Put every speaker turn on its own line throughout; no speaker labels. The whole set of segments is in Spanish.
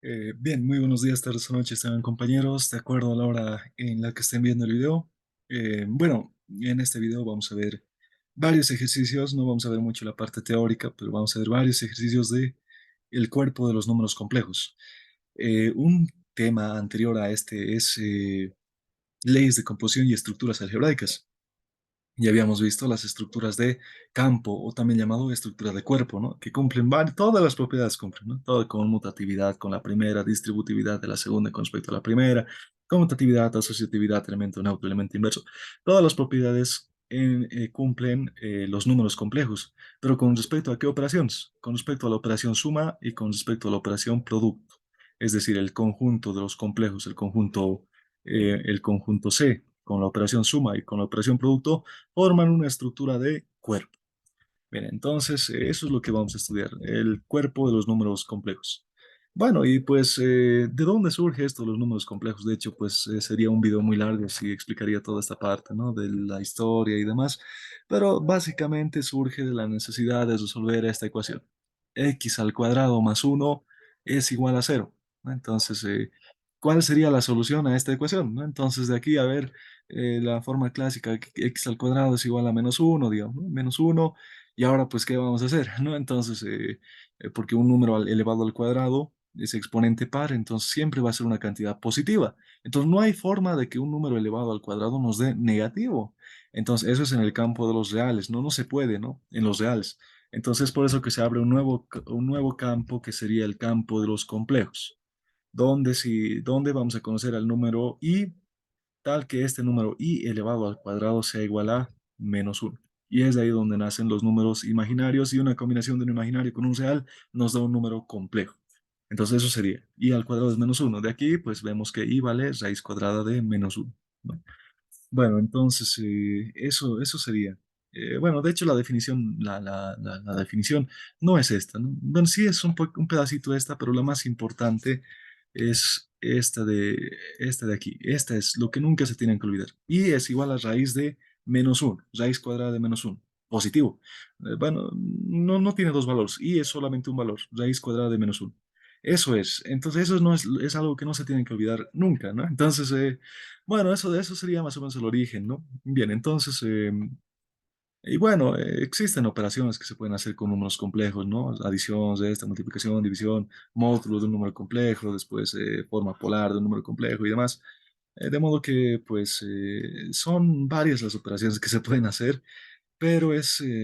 Bien, muy buenos días, tardes o noches, también compañeros, de acuerdo a la hora en la que estén viendo el video. Bueno, en este video vamos a ver varios ejercicios, no vamos a ver mucho la parte teórica, pero vamos a ver varios ejercicios de el cuerpo de los números complejos. Un tema anterior a este es leyes de composición y estructuras algebraicas. Ya habíamos visto las estructuras de campo o también llamado estructuras de cuerpo, ¿no? Que cumplen todas las propiedades cumplen, ¿no? Todo con mutatividad con la primera, distributividad de la segunda con respecto a la primera, conmutatividad, asociatividad, elemento neutro, elemento inverso. Todas las propiedades cumplen los números complejos, pero con respecto a qué operaciones? Con respecto a la operación suma y con respecto a la operación producto. Es decir, el conjunto de los complejos, el conjunto C, con la operación suma y con la operación producto forman una estructura de cuerpo. Bien, entonces eso es lo que vamos a estudiar, el cuerpo de los números complejos. Bueno, y pues, ¿de dónde surge esto de los números complejos? De hecho, pues sería un video muy largo si explicaría toda esta parte, ¿no? De la historia y demás, pero básicamente surge de la necesidad de resolver esta ecuación. X al cuadrado más uno es igual a cero, ¿no? Entonces, ¿cuál sería la solución a esta ecuación, ¿no? Entonces, de aquí a ver la forma clásica, que x al cuadrado es igual a menos uno, digamos, ¿no? Menos uno, y ahora, pues, ¿qué vamos a hacer? ¿No? Entonces, porque un número elevado al cuadrado es exponente par, entonces siempre va a ser una cantidad positiva. Entonces, no hay forma de que un número elevado al cuadrado nos dé negativo. Entonces, eso es en el campo de los reales, ¿no? No se puede, ¿no? En los reales. Entonces, por eso que se abre un nuevo campo que sería el campo de los complejos, donde vamos a conocer al número i tal que este número i elevado al cuadrado sea igual a menos uno. Y es de ahí donde nacen los números imaginarios y una combinación de un imaginario con un real nos da un número complejo. Entonces eso sería i al cuadrado es menos uno. De aquí pues vemos que i vale raíz cuadrada de menos uno, ¿no? Bueno, entonces eso sería. Bueno, de hecho la definición, la definición no es esta, ¿no? Bueno, sí es un pedacito esta, pero la más importante es esta de aquí. Esta es lo que nunca se tienen que olvidar. Y es igual a raíz de menos uno, raíz cuadrada de menos uno, positivo. Bueno, no tiene dos valores, y es solamente un valor, raíz cuadrada de menos uno. Eso es. Entonces eso no es algo que no se tienen que olvidar nunca, ¿no? Entonces, bueno, eso sería más o menos el origen, ¿no? Bien, entonces, y bueno, existen operaciones que se pueden hacer con números complejos, ¿no? Adición, esta, multiplicación, división, módulo de un número complejo, después forma polar de un número complejo y demás. De modo que, pues, son varias las operaciones que se pueden hacer, pero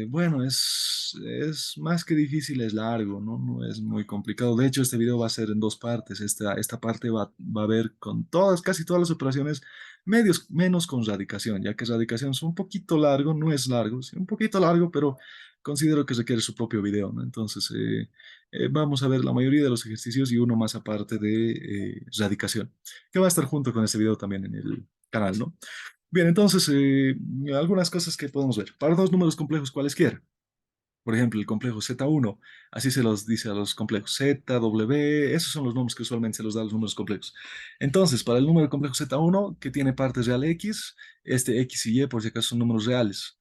bueno, es más que difícil, es largo, ¿no? No es muy complicado. De hecho, este video va a ser en dos partes. Esta parte va a ver con todas, casi todas las operaciones, menos con radicación, ya que radicación es un poquito largo, no es largo, sí, un poquito largo, pero considero que requiere su propio video, ¿no? Entonces, vamos a ver la mayoría de los ejercicios y uno más aparte de radicación, que va a estar junto con este video también en el canal, ¿no? Bien, entonces, algunas cosas que podemos ver. Para dos números complejos cualesquiera, por ejemplo, el complejo Z1, así se los dice a los complejos Z, W, esos son los nombres que usualmente se los da a los números complejos. Entonces, para el número complejo Z1, que tiene parte real X, este X y Y, por si acaso, son números reales.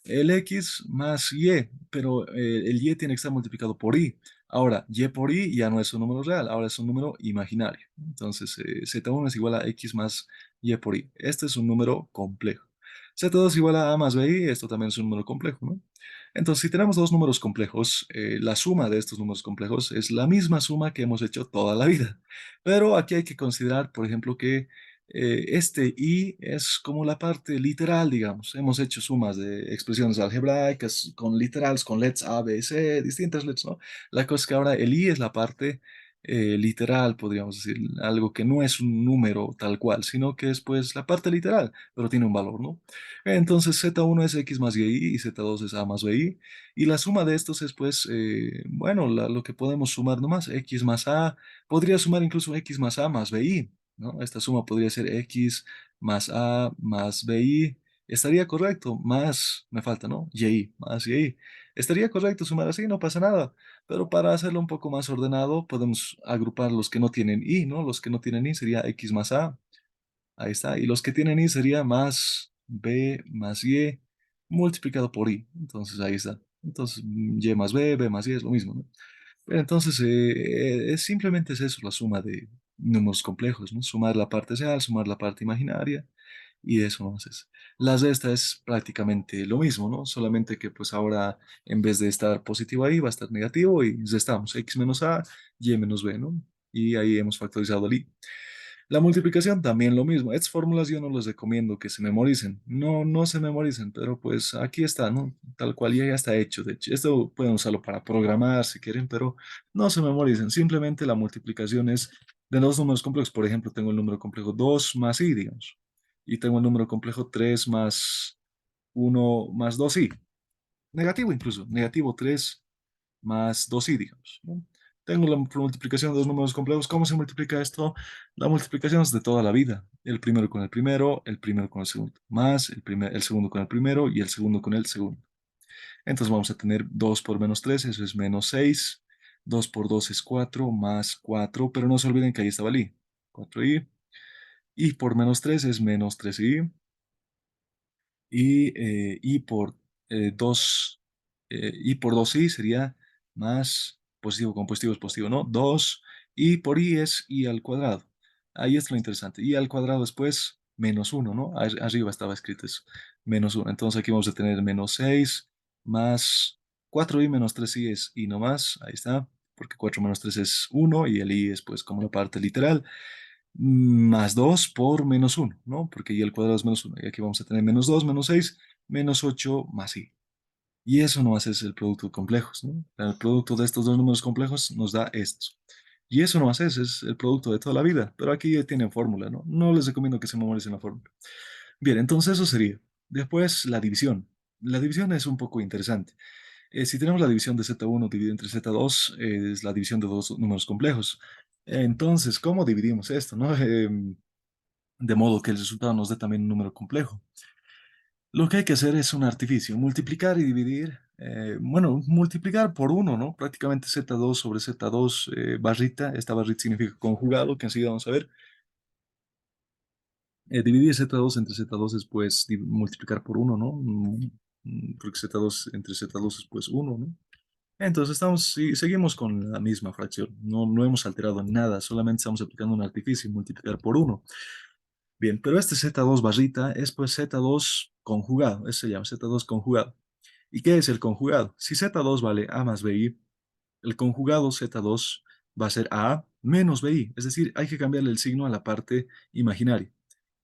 El X más Y, pero el Y tiene que estar multiplicado por Y. Ahora, Y por Y ya no es un número real, ahora es un número imaginario. Entonces, Z1 es igual a X más Y por Y. Este es un número complejo. Z2 igual a más BI, esto también es un número complejo, ¿no? Entonces, si tenemos dos números complejos, la suma de estos números complejos es la misma suma que hemos hecho toda la vida. Pero aquí hay que considerar, por ejemplo, que este i es como la parte literal, digamos. Hemos hecho sumas de expresiones algebraicas con literales, con lets A, B, C, distintas lets, ¿no? La cosa es que ahora el i es la parte literal, podríamos decir, algo que no es un número tal cual, sino que es pues la parte literal, pero tiene un valor, ¿no? Entonces Z1 es X más Y y Z2 es A más BI, y la suma de estos es pues, bueno, lo que podemos sumar nomás, X más A, podría sumar incluso X más A más BI, ¿no? Esta suma podría ser X más A más BI. Estaría correcto, más, me falta, ¿no? Y, más Y. Estaría correcto sumar así, no pasa nada. Pero para hacerlo un poco más ordenado, podemos agrupar los que no tienen I, ¿no? Los que no tienen I sería X más A. Ahí está. Y los que tienen I sería más B más Y multiplicado por I. Entonces ahí está. Entonces Y más B, B más Y es lo mismo, ¿no? Entonces, simplemente es eso, la suma de números complejos, ¿no? Sumar la parte real, sumar la parte imaginaria, y eso no es. La resta es prácticamente lo mismo, ¿no? Solamente que pues ahora en vez de estar positivo ahí va a estar negativo y restamos x menos a, y menos b, ¿no? Y ahí hemos factorizado el i. La multiplicación también lo mismo. Estas fórmulas yo no les recomiendo que se memoricen. No, no se memoricen, pero pues aquí está, ¿no? Tal cual ya está hecho. De hecho, esto pueden usarlo para programar si quieren, pero no se memoricen. Simplemente la multiplicación es de dos números complejos. Por ejemplo, tengo el número complejo 2 más i, digamos. Y tengo el número complejo 3 más uno más 2i. Negativo incluso. Negativo 3 más 2i, digamos, ¿no? Tengo la multiplicación de dos números complejos. ¿Cómo se multiplica esto? La multiplicación es de toda la vida. El primero con el segundo, más el segundo con el primero y el segundo con el segundo. Entonces vamos a tener 2 por menos 3, eso es menos 6. 2 por 2 es 4, más 4, pero no se olviden que ahí estaba el i. 4i. Y por menos 3 es menos 3i. Y por 2 y por 2i sería más positivo con positivo es positivo, ¿no? 2 y por i es i al cuadrado. Ahí es lo interesante. I al cuadrado después menos uno, ¿no? Arriba estaba escrito eso, menos uno. Entonces aquí vamos a tener menos 6 más 4i menos 3i es i no más. Ahí está, porque 4 menos 3 es uno y el i es pues como la parte literal más 2 por menos uno, ¿no? Porque y el cuadrado es menos uno. Y aquí vamos a tener menos 2 menos 6 menos 8 más i. Y eso nomás es el producto de complejos, ¿no? El producto de estos dos números complejos nos da esto. Y eso nomás es el producto de toda la vida. Pero aquí ya tienen fórmula, ¿no? No les recomiendo que se memoricen la fórmula. Bien, entonces eso sería. Después la división. La división es un poco interesante. Si tenemos la división de z1 dividido entre z2, es la división de dos números complejos. Entonces, ¿cómo dividimos esto, no? De modo que el resultado nos dé también un número complejo. Lo que hay que hacer es un artificio, multiplicar y dividir. Bueno, multiplicar por uno, ¿no? Prácticamente z2 sobre z2 barrita. Esta barrita significa conjugado, que enseguida vamos a ver. Dividir z2 entre z2 es pues multiplicar por uno, ¿no? Porque z2 entre z2 es pues uno, ¿no? Entonces seguimos con la misma fracción. No, no hemos alterado nada, solamente estamos aplicando un artificio, multiplicar por uno. Bien, pero este Z2 barrita es pues Z2 conjugado, eso se llama Z2 conjugado. ¿Y qué es el conjugado? Si Z2 vale A más BI, el conjugado Z2 va a ser A menos BI, es decir, hay que cambiarle el signo a la parte imaginaria.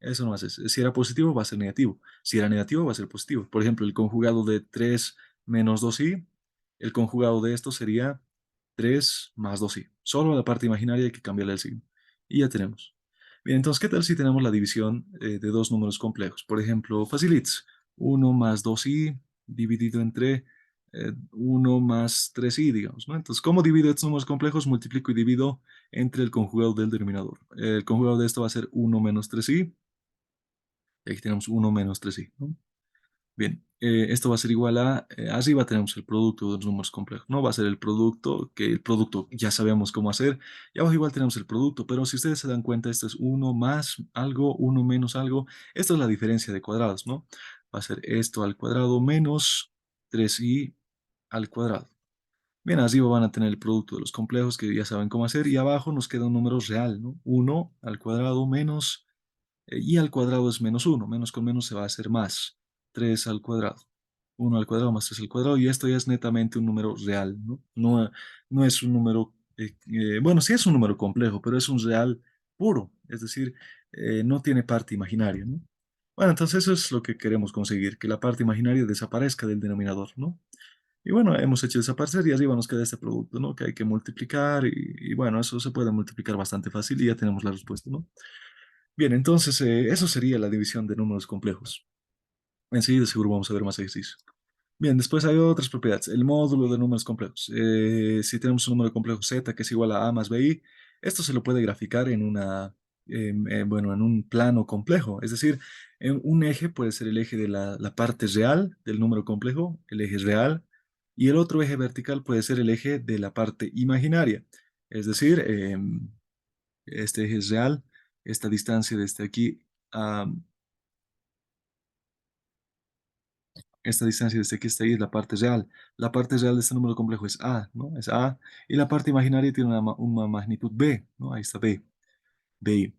Eso no hace. Si era positivo, va a ser negativo. Si era negativo, va a ser positivo. Por ejemplo, el conjugado de 3 menos 2i, el conjugado de esto sería 3 más 2i. Solo a la parte imaginaria hay que cambiarle el signo. Y ya tenemos. Bien, entonces, ¿qué tal si tenemos la división de dos números complejos? Por ejemplo, facilites. 1 más 2i dividido entre 1 más 3i, digamos, ¿no? Entonces, ¿cómo divido estos números complejos? Multiplico y divido entre el conjugado del denominador. El conjugado de esto va a ser 1 menos 3i. Y aquí tenemos 1 menos 3i, ¿no? Bien, esto va a ser igual a, arriba tenemos el producto de los números complejos, ¿no? Va a ser el producto, que el producto ya sabemos cómo hacer, y abajo igual tenemos el producto, pero si ustedes se dan cuenta, esto es uno más algo, uno menos algo, esto es la diferencia de cuadrados, ¿no? Va a ser esto al cuadrado menos 3i al cuadrado. Bien, arriba van a tener el producto de los complejos, que ya saben cómo hacer, y abajo nos queda un número real, ¿no? 1 al cuadrado menos y al cuadrado es menos uno, menos con menos se va a hacer más, 3 al cuadrado, uno al cuadrado más 3 al cuadrado, y esto ya es netamente un número real, ¿no? No, no es un número, bueno, sí es un número complejo, pero es un real puro, es decir, no tiene parte imaginaria, ¿no? Bueno, entonces eso es lo que queremos conseguir, que la parte imaginaria desaparezca del denominador, ¿no? Y bueno, hemos hecho desaparecer y arriba nos queda este producto, ¿no? Que hay que multiplicar y bueno, eso se puede multiplicar bastante fácil y ya tenemos la respuesta, ¿no? Bien, entonces eso sería la división de números complejos. Enseguida seguro vamos a ver más ejercicios. Bien, después hay otras propiedades. El módulo de números complejos. Si tenemos un número complejo z que es igual a más bi, esto se lo puede graficar en bueno, en un plano complejo. Es decir, en un eje puede ser el eje de la parte real del número complejo, el eje real, y el otro eje vertical puede ser el eje de la parte imaginaria. Es decir, este eje es real, esta distancia desde aquí a esta distancia desde aquí hasta ahí es la parte real. La parte real de este número complejo es A, ¿no? Es A. Y la parte imaginaria tiene una magnitud B, ¿no? Ahí está B. BI.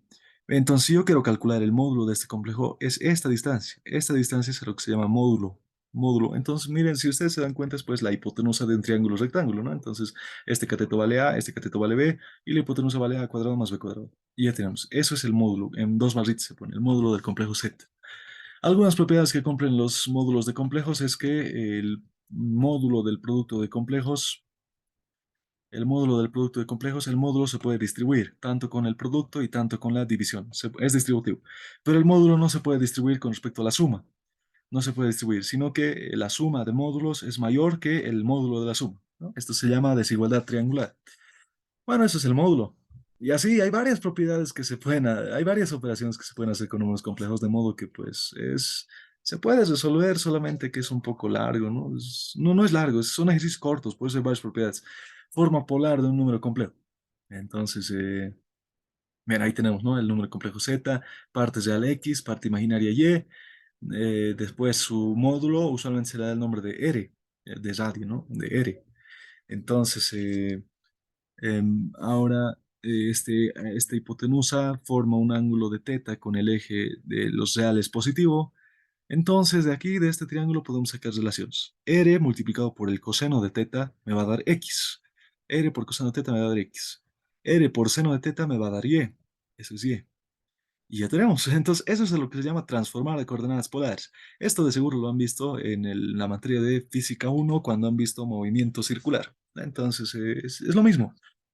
Entonces, si yo quiero calcular el módulo de este complejo, es esta distancia. Esta distancia es lo que se llama módulo. Módulo. Entonces, miren, si ustedes se dan cuenta, es pues la hipotenusa de un triángulo rectángulo, ¿no? Entonces, este cateto vale A, este cateto vale B, y la hipotenusa vale A cuadrado más B cuadrado. Y ya tenemos. Eso es el módulo. En dos barritas se pone el módulo del complejo Z. Algunas propiedades que cumplen los módulos de complejos es que el módulo del producto de complejos el módulo del producto de complejos, el módulo se puede distribuir tanto con el producto y tanto con la división. Es distributivo. Pero el módulo no se puede distribuir con respecto a la suma. No se puede distribuir, sino que la suma de módulos es mayor que el módulo de la suma, ¿no? Esto se llama desigualdad triangular. Bueno, eso es el módulo. Y así hay varias propiedades que se pueden, hay varias operaciones que se pueden hacer con números complejos, de modo que pues se puede resolver, solamente que es un poco largo, ¿no? No es largo, son ejercicios cortos, por eso hay varias propiedades. Forma polar de un número complejo. Entonces, bien, ahí tenemos, ¿no? El número complejo Z, parte real X, parte imaginaria Y, después su módulo usualmente se le da el nombre de R, de radio, ¿no? De R. Entonces, ahora, esta hipotenusa forma un ángulo de teta con el eje de los reales positivo. Entonces, de aquí, de este triángulo, podemos sacar relaciones. R multiplicado por el coseno de teta me va a dar X. R por coseno de teta me va a dar X. R por seno de teta me va a dar Y. Eso es Y. Y ya tenemos. Entonces, eso es lo que se llama transformar de coordenadas polares. Esto de seguro lo han visto en la materia de física uno cuando han visto movimiento circular. Entonces, es lo mismo.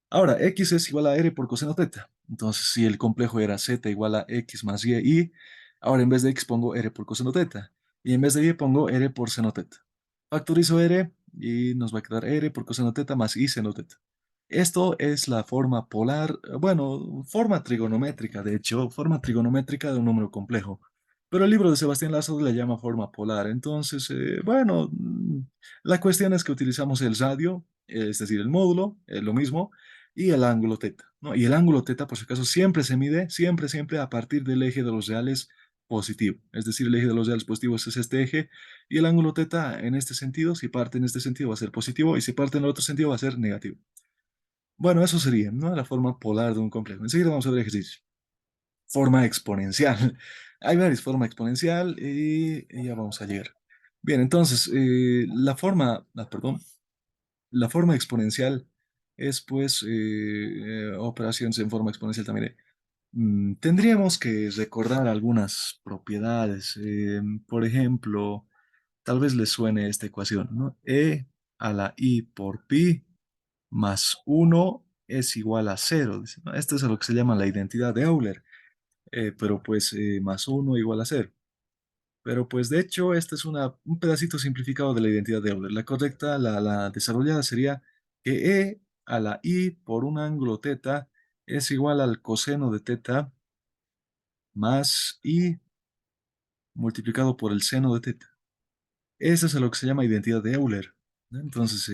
Ahora, x es igual a r por coseno teta. Entonces, si el complejo era z igual a x más y, ahora en vez de x pongo r por coseno teta. Y en vez de y pongo r por seno teta. Factorizo r y nos va a quedar r por coseno teta más y seno teta. Esto es la forma polar, bueno, forma trigonométrica, de hecho, forma trigonométrica de un número complejo. Pero el libro de Sebastián Lazo le llama forma polar. Entonces, bueno, la cuestión es que utilizamos el radio, es decir, el módulo, lo mismo, y el ángulo teta, ¿no? Y el ángulo teta, por si acaso, siempre se mide, siempre a partir del eje de los reales positivo. Es decir, el eje de los reales positivos es este eje, y el ángulo teta en este sentido, si parte en este sentido va a ser positivo, y si parte en el otro sentido va a ser negativo. Bueno, eso sería, ¿no? La forma polar de un complejo. Enseguida vamos a ver ejercicio. Forma exponencial. Hay varias formas exponencial y ya vamos a llegar. Bien, entonces, perdón, la forma exponencial es pues operaciones en forma exponencial también. Tendríamos que recordar algunas propiedades. Por ejemplo, tal vez les suene esta ecuación, ¿no? E a la i por pi más uno es igual a cero. Dice, ¿no? Esto es a lo que se llama la identidad de Euler, pero pues más uno igual a cero. Pero pues de hecho este es un pedacito simplificado de la identidad de Euler. La correcta, la desarrollada sería que e a la i por un ángulo teta es igual al coseno de teta más i multiplicado por el seno de teta. Eso es a lo que se llama identidad de Euler, ¿no? Entonces,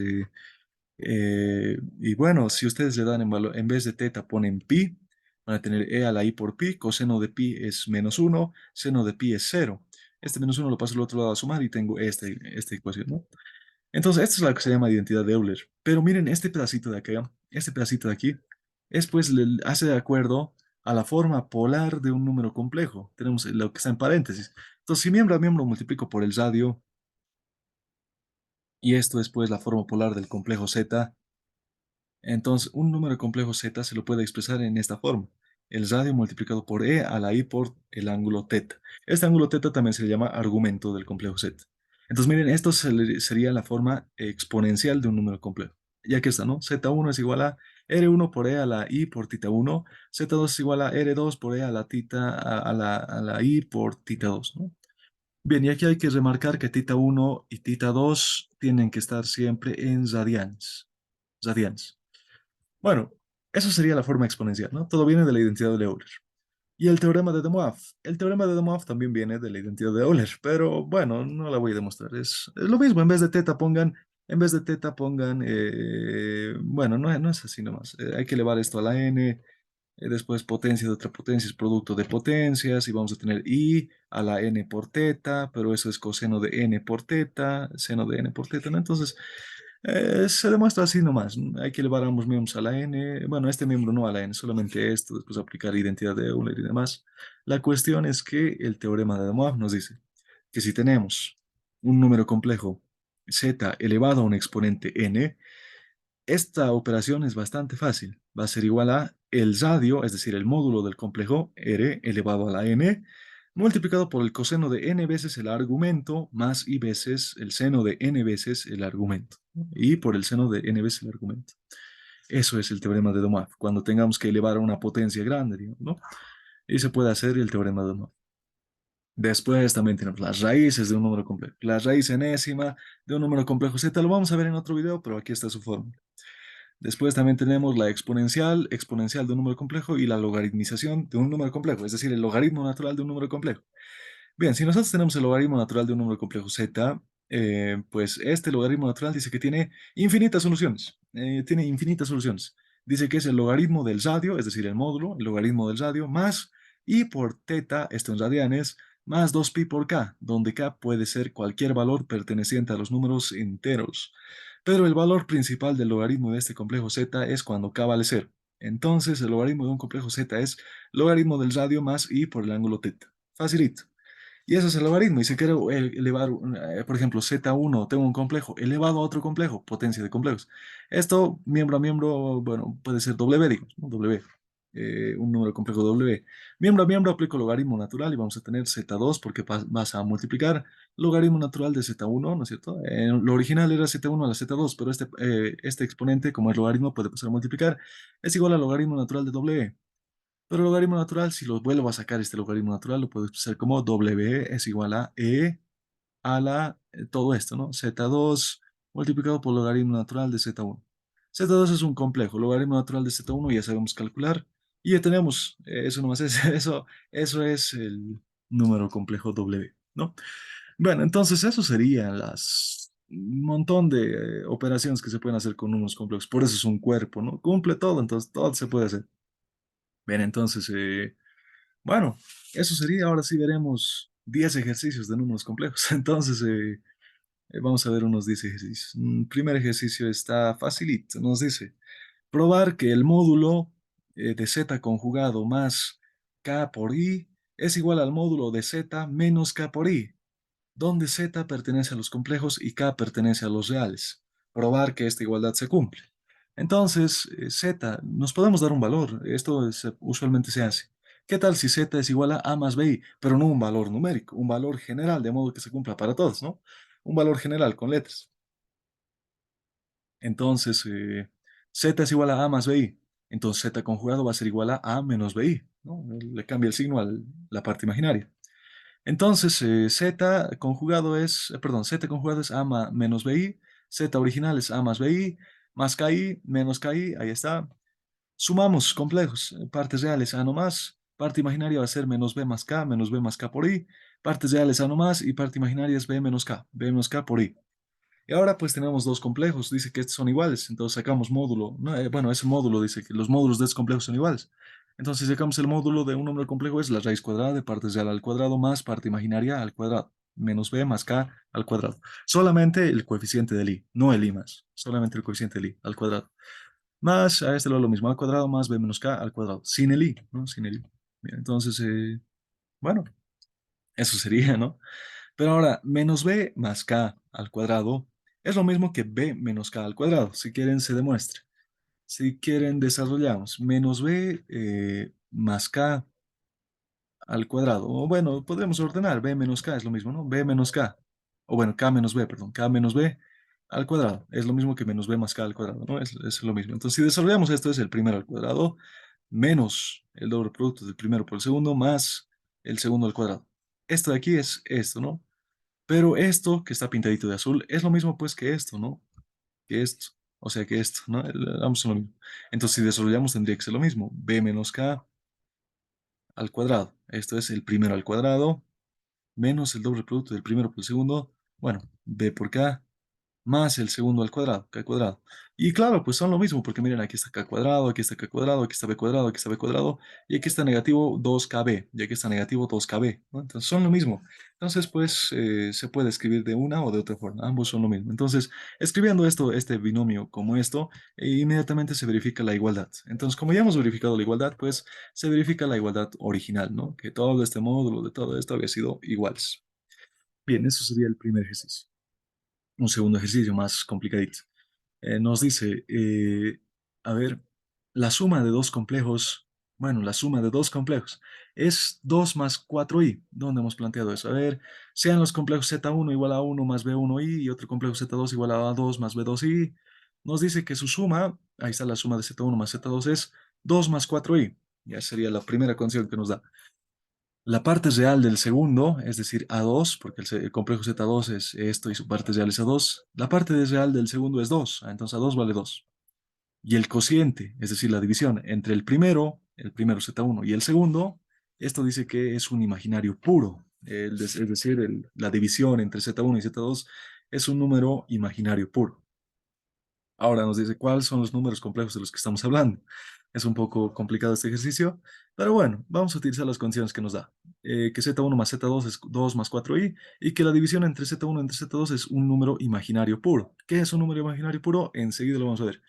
y bueno, si ustedes le dan en vez de teta ponen pi, van a tener e a la i por pi, coseno de pi es menos uno, seno de pi es cero. Este menos uno lo paso al otro lado a sumar y tengo esta ecuación, ¿no? Entonces, esta es la que se llama identidad de Euler. Pero miren, este pedacito de acá, este pedacito de aquí, es pues, hace de acuerdo a la forma polar de un número complejo. Tenemos lo que está en paréntesis. Entonces, si miembro a miembro multiplico por el radio, y esto es pues la forma polar del complejo Z. Entonces, un número complejo z se lo puede expresar en esta forma. El radio multiplicado por e a la i por el ángulo teta. Este ángulo teta también se le llama argumento del complejo z. Entonces, miren, esto sería la forma exponencial de un número complejo. Ya que está, ¿no? Z1 es igual a R1 por e a la i por tita 1. Z2 es igual a R2 por e a la tita a la i por tita 2, ¿no? Bien, y aquí hay que remarcar que tita 1 y tita 2 tienen que estar siempre en radians. Radians. Bueno, eso sería la forma exponencial, ¿no? Todo viene de la identidad de Euler. Y el teorema de De Moivre. El teorema de De Moivre también viene de la identidad de Euler, pero bueno, no la voy a demostrar. Es lo mismo, en vez de teta pongan, bueno, no es así nomás. Hay que elevar esto a la n, Después potencia de otra potencia es producto de potencias y vamos a tener i a la n por teta, pero eso es coseno de n por teta, seno de n por teta, ¿no? Entonces, se demuestra así nomás, ¿no? Hay que elevar ambos miembros a la n, bueno, este miembro no a la n, solamente esto, después aplicar identidad de Euler y demás. La cuestión es que el teorema de De Moivre nos dice que si tenemos un número complejo z elevado a un exponente n, esta operación es bastante fácil. Va a ser igual a el radio, es decir, el módulo del complejo r elevado a la n, multiplicado por el coseno de n veces el argumento más i veces el seno de n veces el argumento, ¿no? Y por el seno de n veces el argumento. Eso es el teorema de De Moivre, cuando tengamos que elevar a una potencia grande, digamos, ¿no? Y se puede hacer el teorema de De Moivre. Después también tenemos las raíces de un número complejo. La raíz enésima de un número complejo z lo vamos a ver en otro video, pero aquí está su fórmula. Después también tenemos la exponencial de un número complejo y la logaritmización de un número complejo, es decir, el logaritmo natural de un número complejo. Bien, si nosotros tenemos el logaritmo natural de un número complejo z, pues este logaritmo natural dice que tiene infinitas soluciones. Tiene infinitas soluciones. Dice que es el logaritmo del radio, es decir, el módulo, el logaritmo del radio, más i por teta, esto en radianes, más 2pi por k, donde k puede ser cualquier valor perteneciente a los números enteros. Pero el valor principal del logaritmo de este complejo z es cuando k vale 0. Entonces, el logaritmo de un complejo z es logaritmo del radio más i por el ángulo teta. Facilito. Y eso es el logaritmo. Y si quiero elevar, por ejemplo, Z1, tengo un complejo elevado a otro complejo, potencia de complejos. Esto, miembro a miembro, bueno, puede ser W, digamos, ¿no? W, un número complejo W. Miembro a miembro aplico logaritmo natural y vamos a tener Z2 porque vas a multiplicar logaritmo natural de Z1, ¿no es cierto? Lo original era Z1 a la Z2, pero este exponente, como es logaritmo, puede pasar a multiplicar, es igual al logaritmo natural de W. Pero el logaritmo natural, si lo vuelvo a sacar este logaritmo natural, lo puedo expresar como W es igual a E a la, todo esto, ¿no? Z2 multiplicado por logaritmo natural de Z1. Z2 es un complejo, logaritmo natural de Z1 ya sabemos calcular. Y ya tenemos, eso nomás es, eso es el número complejo W, ¿no? Bueno, entonces eso serían las un montón de operaciones que se pueden hacer con números complejos. Por eso es un cuerpo, ¿no? Cumple todo, entonces todo se puede hacer. Bien, entonces, bueno, eso sería. Ahora sí veremos 10 ejercicios de números complejos. Entonces, vamos a ver unos 10 ejercicios. Primer ejercicio está facilito. Nos dice, probar que el módulo de z conjugado más k por i es igual al módulo de z menos k por i, donde z pertenece a los complejos y k pertenece a los reales. Probar que esta igualdad se cumple. Entonces, z, nos podemos dar un valor. Esto usualmente se hace. ¿Qué tal si z es igual a más bi, pero no un valor numérico, un valor general, de modo que se cumpla para todos, ¿no? Un valor general con letras. Entonces, z es igual a más bi. Entonces, z conjugado va a ser igual a menos bi, ¿no? Le cambia el signo a la parte imaginaria. Entonces, z conjugado es, perdón, z conjugado es a menos bi, z original es a más bi, más ki, menos ki, ahí está. Sumamos complejos, partes reales a no más, parte imaginaria va a ser menos b más k por i, partes reales a no más y parte imaginaria es b menos k por i. Y ahora pues tenemos dos complejos, dice que estos son iguales, entonces sacamos módulo, no, bueno, ese módulo dice que los módulos de estos complejos son iguales. Entonces si sacamos el módulo de un número complejo es la raíz cuadrada de partes real al cuadrado más parte imaginaria al cuadrado, menos b más k al cuadrado. Solamente el coeficiente del i, no el i más, solamente el coeficiente del i al cuadrado. Más a este lo mismo, al cuadrado más b menos k al cuadrado, sin el i, ¿no? Sin el i. Bien, entonces, bueno, eso sería, ¿no? Pero ahora, menos b más k al cuadrado es lo mismo que b menos k al cuadrado. Si quieren, se demuestra. Si quieren, desarrollamos. Menos b más k al cuadrado. O bueno, podremos ordenar. B menos k es lo mismo, ¿no? B menos k. O bueno, k menos b, perdón. K menos b al cuadrado. Es lo mismo que menos b más k al cuadrado, ¿no? Es lo mismo. Entonces, si desarrollamos esto, es el primero al cuadrado menos el doble producto del primero por el segundo más el segundo al cuadrado. Esto de aquí es esto, ¿no? Pero esto que está pintadito de azul es lo mismo pues que esto, ¿no? Que esto. O sea que esto, ¿no? Ambos son lo mismo. Entonces si desarrollamos tendría que ser lo mismo. B menos K al cuadrado. Esto es el primero al cuadrado menos el doble producto del primero por el segundo. Bueno, B por K más el segundo al cuadrado, k cuadrado. Y claro, pues son lo mismo, porque miren, aquí está k cuadrado, aquí está k cuadrado, aquí está b cuadrado, aquí está b cuadrado, y aquí está negativo 2kb, y aquí está negativo 2kb, ¿no? Entonces son lo mismo. Entonces, pues se puede escribir de una o de otra forma, ambos son lo mismo. Entonces, escribiendo esto, este binomio como esto, inmediatamente se verifica la igualdad. Entonces, como ya hemos verificado la igualdad, pues se verifica la igualdad original, ¿no? Que todo este módulo de todo esto había sido iguales. Bien, eso sería el primer ejercicio. Un segundo ejercicio más complicadito. Nos dice, a ver, la suma de dos complejos, bueno, la suma de dos complejos es 2 más 4i. ¿Dónde hemos planteado eso? A ver, sean los complejos z1 igual a uno más b1i y otro complejo z2 igual a 2 más b2i. Nos dice que su suma, ahí está la suma de z1 más z2 es 2 más 4i. Ya sería la primera condición que nos da. La parte real del segundo, es decir, A2, porque el complejo Z2 es esto y su parte real es A2, la parte real del segundo es 2, entonces A2 vale 2. Y el cociente, es decir, la división entre el primero Z1 y el segundo, esto dice que es un imaginario puro, es decir, la división entre Z1 y Z2 es un número imaginario puro. Ahora nos dice cuáles son los números complejos de los que estamos hablando. Es un poco complicado este ejercicio, pero bueno, vamos a utilizar las condiciones que nos da. Que z1 más z2 es 2 más 4i y que la división entre z1 entre z2 es un número imaginario puro. ¿Qué es un número imaginario puro? Enseguida lo vamos a ver.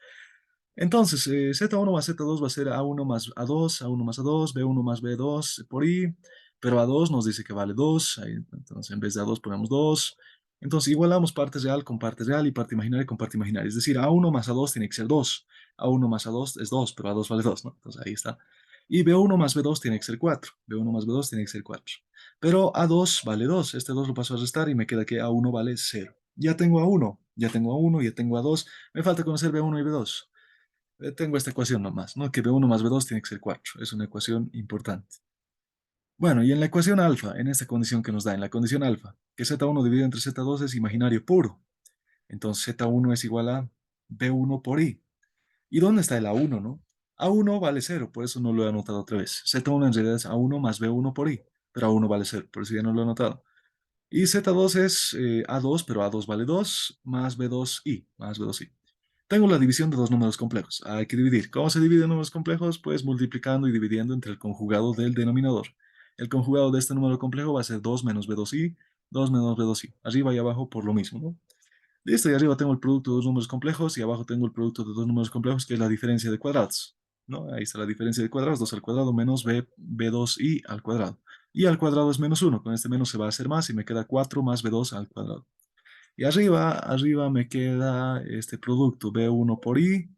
Entonces, Z1 más Z2 va a ser A1 más A2, A1 más A2, B1 más B2 por I, pero A2 nos dice que vale 2, entonces en vez de A2 ponemos 2. Entonces igualamos parte real con parte real y parte imaginaria con parte imaginaria. Es decir, A1 más A2 tiene que ser 2. A1 más A2 es 2, pero A2 vale 2, ¿no? Entonces ahí está. Y B1 más B2 tiene que ser 4. B1 más B2 tiene que ser 4. Pero A2 vale 2. Este 2 lo paso a restar y me queda que A1 vale 0. Ya tengo A1, ya tengo A1, ya tengo A2. Me falta conocer B1 y B2. Tengo esta ecuación nomás, ¿no? Que B1 más B2 tiene que ser 4. Es una ecuación importante. Bueno, y en la ecuación alfa, en esta condición que nos da, en la condición alfa, que Z1 dividido entre Z2 es imaginario puro. Entonces Z1 es igual a B1 por I. ¿Y dónde está el A1, no? A1 vale 0, por eso no lo he anotado otra vez. Z1 en realidad es A1 más B1 por I, pero A1 vale 0, por eso ya no lo he anotado. Y Z2 es A2, pero A2 vale 2, más B2I, más B2I. Tengo la división de dos números complejos. Hay que dividir. ¿Cómo se divide números complejos? Pues multiplicando y dividiendo entre el conjugado del denominador. El conjugado de este número complejo va a ser 2 menos b2i, 2 menos b2i. Arriba y abajo por lo mismo, ¿no? Listo, y arriba tengo el producto de dos números complejos y abajo tengo el producto de dos números complejos, que es la diferencia de cuadrados, ¿no? Ahí está la diferencia de cuadrados, 2 al cuadrado menos b2i al cuadrado. Y al cuadrado es menos uno. Con este menos se va a hacer más y me queda 4 más b2 al cuadrado. Y arriba me queda este producto B1 por I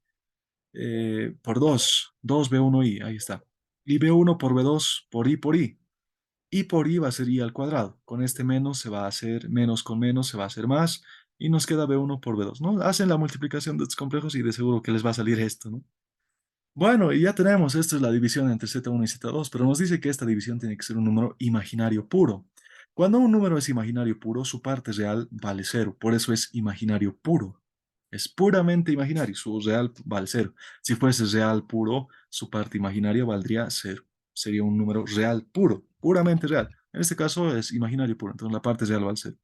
por 2 B1I, ahí está. Y B1 por B2 por I por I. Y por I va a ser I al cuadrado. Con este menos se va a hacer menos con menos, se va a hacer más. Y nos queda B1 por B2, ¿no? Hacen la multiplicación de estos complejos y de seguro que les va a salir esto, ¿no? Bueno, y ya tenemos, esto es la división entre Z1 y Z2, pero nos dice que esta división tiene que ser un número imaginario puro. Cuando un número es imaginario puro, su parte real vale cero, por eso es imaginario puro. Es puramente imaginario, su real vale cero. Si fuese real puro, su parte imaginaria valdría cero. Sería un número real puro, puramente real. En este caso es imaginario puro, entonces la parte real vale cero.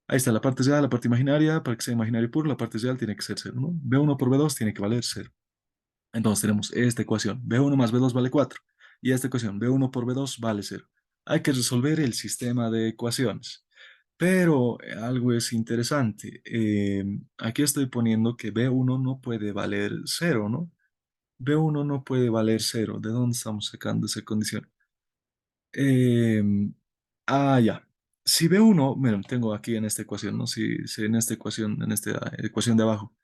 Ahí está la parte real, la parte imaginaria, para que sea imaginario puro, la parte real tiene que ser cero, ¿no? B1 por B2 tiene que valer cero. Entonces tenemos esta ecuación, B1 más B2 vale 4. Y esta ecuación, B1 por B2 vale 0. Hay que resolver el sistema de ecuaciones. Pero algo es interesante. Aquí estoy poniendo que B1 no puede valer 0, ¿no? B1 no puede valer 0. ¿De dónde estamos sacando esa condición? Eh, ya. Si B1, bueno, tengo aquí en esta ecuación, ¿no? Si en esta ecuación, en esta ecuación de abajo,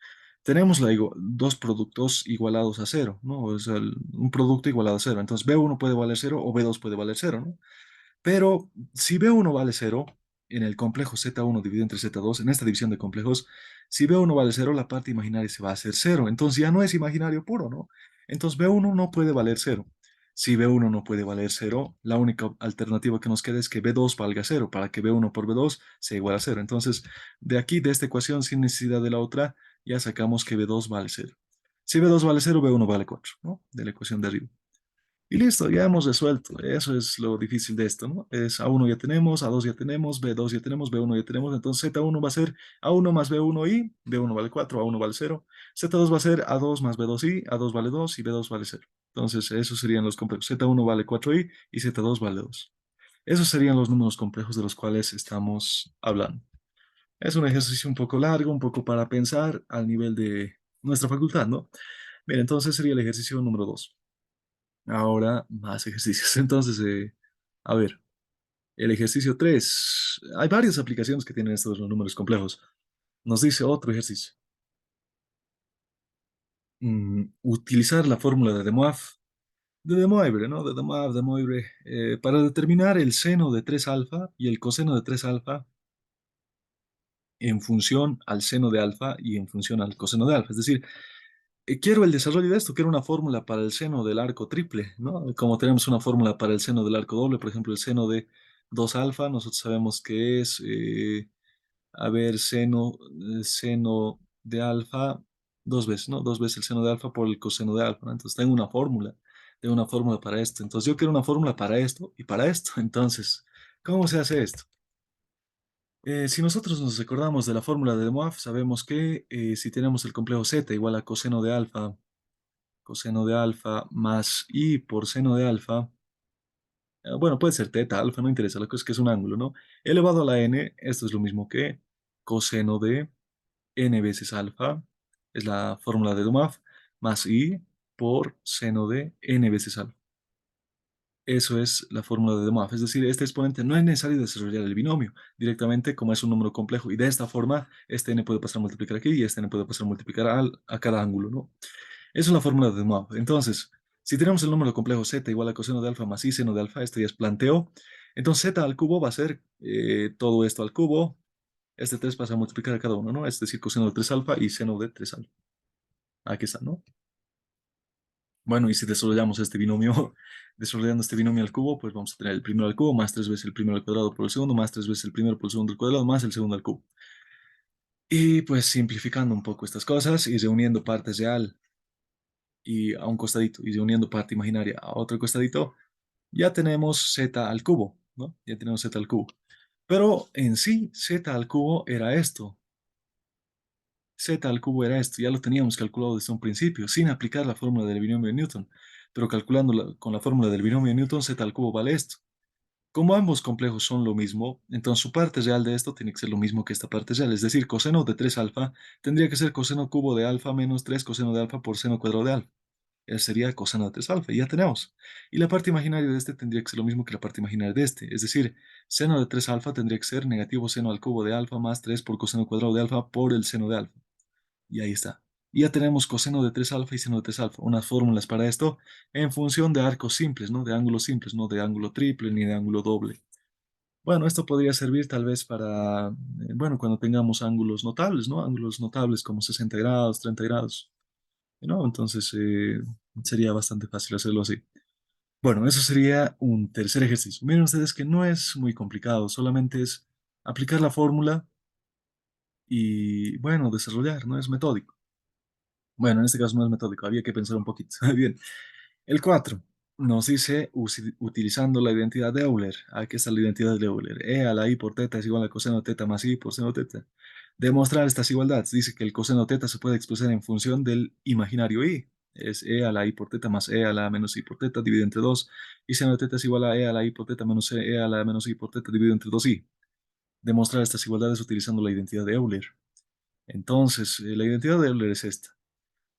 tenemos dos productos igualados a cero, ¿no? O sea, un producto igualado a cero. Entonces B1 puede valer cero o B2 puede valer cero, ¿no? Pero si B1 vale cero, en el complejo Z1 dividido entre Z2, en esta división de complejos, si B1 vale cero, la parte imaginaria se va a hacer cero. Entonces ya no es imaginario puro, ¿no? Entonces B1 no puede valer cero. Si B1 no puede valer cero, la única alternativa que nos queda es que B2 valga cero, para que B1 por B2 sea igual a cero. Entonces, de aquí, de esta ecuación, sin necesidad de la otra, ya sacamos que B2 vale cero. Si B2 vale cero, B1 vale 4, ¿no? De la ecuación de arriba. Y listo, ya hemos resuelto. Eso es lo difícil de esto, ¿no? Es A1 ya tenemos, A2 ya tenemos, B2 ya tenemos, B1 ya tenemos. Entonces Z1 va a ser A1 más B1 y B1 vale 4, A1 vale 0. Z2 va a ser A2 más B2 y A2 vale 2 y B2 vale 0. Entonces esos serían los complejos. Z1 vale 4i y Z2 vale 2. Esos serían los números complejos de los cuales estamos hablando. Es un ejercicio un poco largo, un poco para pensar al nivel de nuestra facultad, ¿no? Bien, entonces sería el ejercicio número 2. Ahora más ejercicios. Entonces, a ver, el ejercicio 3. Hay varias aplicaciones que tienen estos números complejos. Nos dice otro ejercicio. Utilizar la fórmula de De Moivre, ¿no? De Moivre, para determinar el seno de 3 alfa y el coseno de 3 alfa en función al seno de alfa y en función al coseno de alfa. Es decir, quiero el desarrollo de esto, quiero una fórmula para el seno del arco triple, ¿no? Como tenemos una fórmula para el seno del arco doble, por ejemplo, el seno de 2 alfa, nosotros sabemos que es, a ver, seno de alfa, dos veces, ¿no? Dos veces el seno de alfa por el coseno de alfa, ¿no? Entonces tengo una fórmula para esto. Entonces yo quiero una fórmula para esto y para esto. Entonces, ¿cómo se hace esto? Si nosotros nos recordamos de la fórmula de De Moivre, sabemos que si tenemos el complejo z igual a coseno de alfa más i por seno de alfa, bueno, puede ser teta, alfa, no interesa, lo que es que es un ángulo, ¿no? Elevado a la n, esto es lo mismo que coseno de n veces alfa, es la fórmula de De Moivre, más i por seno de n veces alfa. Eso es la fórmula de De Moivre. Es decir, este exponente no es necesario desarrollar el binomio directamente como es un número complejo. Y de esta forma, este n puede pasar a multiplicar aquí y este n puede pasar a multiplicar a cada ángulo, ¿no? Esa es la fórmula de De Moivre. Entonces, si tenemos el número complejo z igual a coseno de alfa más i seno de alfa, este ya es planteo. Entonces z al cubo va a ser todo esto al cubo. Este 3 pasa a multiplicar a cada uno, ¿no? Es decir, coseno de 3 alfa y seno de 3 alfa. Aquí está, ¿no? Bueno, y si desarrollamos este binomio, desarrollando este binomio al cubo, pues vamos a tener el primero al cubo más 3 veces el primero al cuadrado por el segundo, más 3 veces el primero por el segundo al cuadrado, más el segundo al cubo. Y pues simplificando un poco estas cosas y reuniendo parte real y a un costadito y reuniendo parte imaginaria a otro costadito, ya tenemos z al cubo, ¿no? Ya tenemos z al cubo. Pero en sí, z al cubo era esto. Z al cubo era esto, ya lo teníamos calculado desde un principio, sin aplicar la fórmula del binomio de Newton. Pero calculando con la fórmula del binomio de Newton, z al cubo vale esto. Como ambos complejos son lo mismo, entonces su parte real de esto tiene que ser lo mismo que esta parte real. Es decir, coseno de 3 alfa tendría que ser coseno cubo de alfa menos 3 coseno de alfa por seno cuadrado de alfa. Eso sería coseno de 3 alfa, y ya tenemos. Y la parte imaginaria de este tendría que ser lo mismo que la parte imaginaria de este. Es decir, seno de 3 alfa tendría que ser negativo seno al cubo de alfa más 3 por coseno cuadrado de alfa por el seno de alfa. Y ahí está. Y ya tenemos coseno de 3 alfa y seno de 3 alfa, unas fórmulas para esto en función de arcos simples, ¿no? De ángulos simples, no de ángulo triple ni de ángulo doble. Bueno, esto podría servir tal vez para, bueno, cuando tengamos ángulos notables, ¿no? Ángulos notables como 60 grados, 30 grados, ¿no? Entonces sería bastante fácil hacerlo así. Bueno, eso sería un tercer ejercicio. Miren ustedes que no es muy complicado, solamente es aplicar la fórmula y, bueno, desarrollar, no es metódico. Bueno, en este caso no es metódico, había que pensar un poquito. Bien. El 4 nos dice utilizando la identidad de Euler. Aquí está la identidad de Euler. E a la i por teta es igual a coseno de teta más i por seno de teta. Demostrar estas igualdades. Dice que el coseno de teta se puede expresar en función del imaginario i. Es e a la i por teta más e a la menos i por teta dividido entre 2. Y seno de teta es igual a e a la i por teta menos e a la menos i por teta dividido entre 2i. Demostrar estas igualdades utilizando la identidad de Euler. Entonces, la identidad de Euler es esta.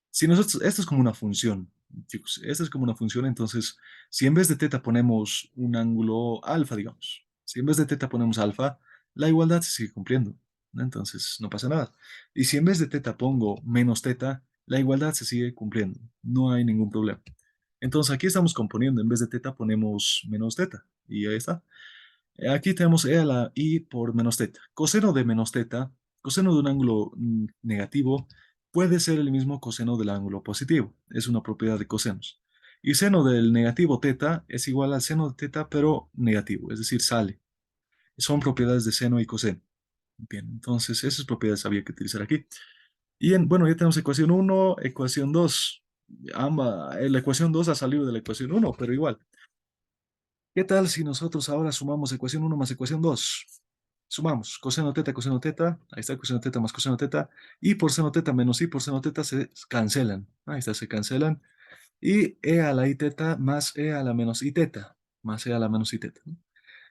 Si nosotros, esto es como una función, chicos, esto es como una función, entonces, si en vez de teta ponemos un ángulo alfa, digamos, si en vez de teta ponemos alfa, la igualdad se sigue cumpliendo, ¿no? Entonces, no pasa nada. Y si en vez de teta pongo menos teta, la igualdad se sigue cumpliendo, no hay ningún problema. Entonces, aquí estamos componiendo, en vez de teta ponemos menos teta, y ahí está. Aquí tenemos e a la i por menos teta. Coseno de menos teta, coseno de un ángulo negativo, puede ser el mismo coseno del ángulo positivo. Es una propiedad de cosenos. Y seno del negativo teta es igual al seno de teta, pero negativo, es decir, sale. Son propiedades de seno y coseno. Bien, entonces esas propiedades había que utilizar aquí. Y bueno, ya tenemos ecuación 1, ecuación 2. La ecuación 2 ha salido de la ecuación uno, pero igual. ¿Qué tal si nosotros ahora sumamos ecuación uno más ecuación 2? Sumamos coseno teta, ahí está coseno teta más coseno teta, y por seno teta menos i por seno teta se cancelan. Ahí está, se cancelan. Y e a la i teta más e a la menos i teta, más e a la menos i teta, ¿no?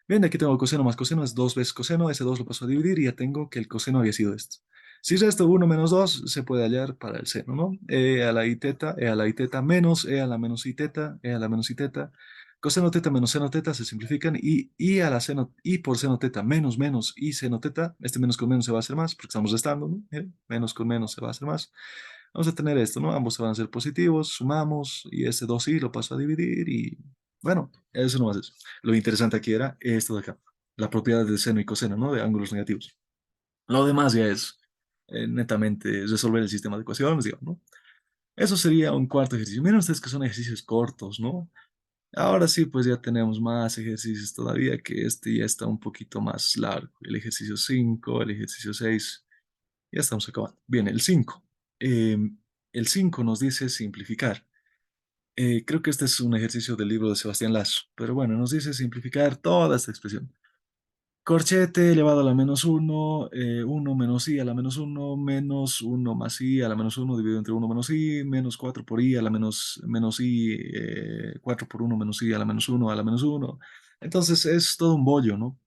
Bien, aquí tengo coseno más coseno, es 2 veces coseno, ese 2 lo paso a dividir y ya tengo que el coseno había sido esto. Si resto uno menos 2 se puede hallar para el seno, ¿no? E a la i teta menos e a la menos i teta, e a la menos i teta. Coseno teta menos seno teta se simplifican y a la seno, y por seno teta menos menos y seno teta, este menos con menos se va a hacer más porque estamos restando, ¿no? Menos con menos se va a hacer más. Vamos a tener esto, ¿no? Ambos van a ser positivos, sumamos y este 2i lo paso a dividir y bueno, eso no va a ser. Lo interesante aquí era esto de acá, la propiedad de seno y coseno, ¿no? De ángulos negativos. Lo demás ya es netamente resolver el sistema de ecuaciones, digamos, ¿no? Eso sería un cuarto ejercicio. Miren ustedes que son ejercicios cortos, ¿no? Ahora sí, pues ya tenemos más ejercicios todavía, que este ya está un poquito más largo. El ejercicio 5, el ejercicio 6, ya estamos acabando. Bien, el 5. Eh, el 5 nos dice simplificar. Creo que este es un ejercicio del libro de Sebastián Lazo, pero bueno, nos dice simplificar toda esta expresión. Corchete elevado a la menos uno, 1 menos i a la menos uno menos uno más i a la menos uno dividido entre uno menos i, menos 4 por i a la menos i, 4 por uno menos i a la menos uno a la menos uno. Entonces es todo un bollo, ¿no?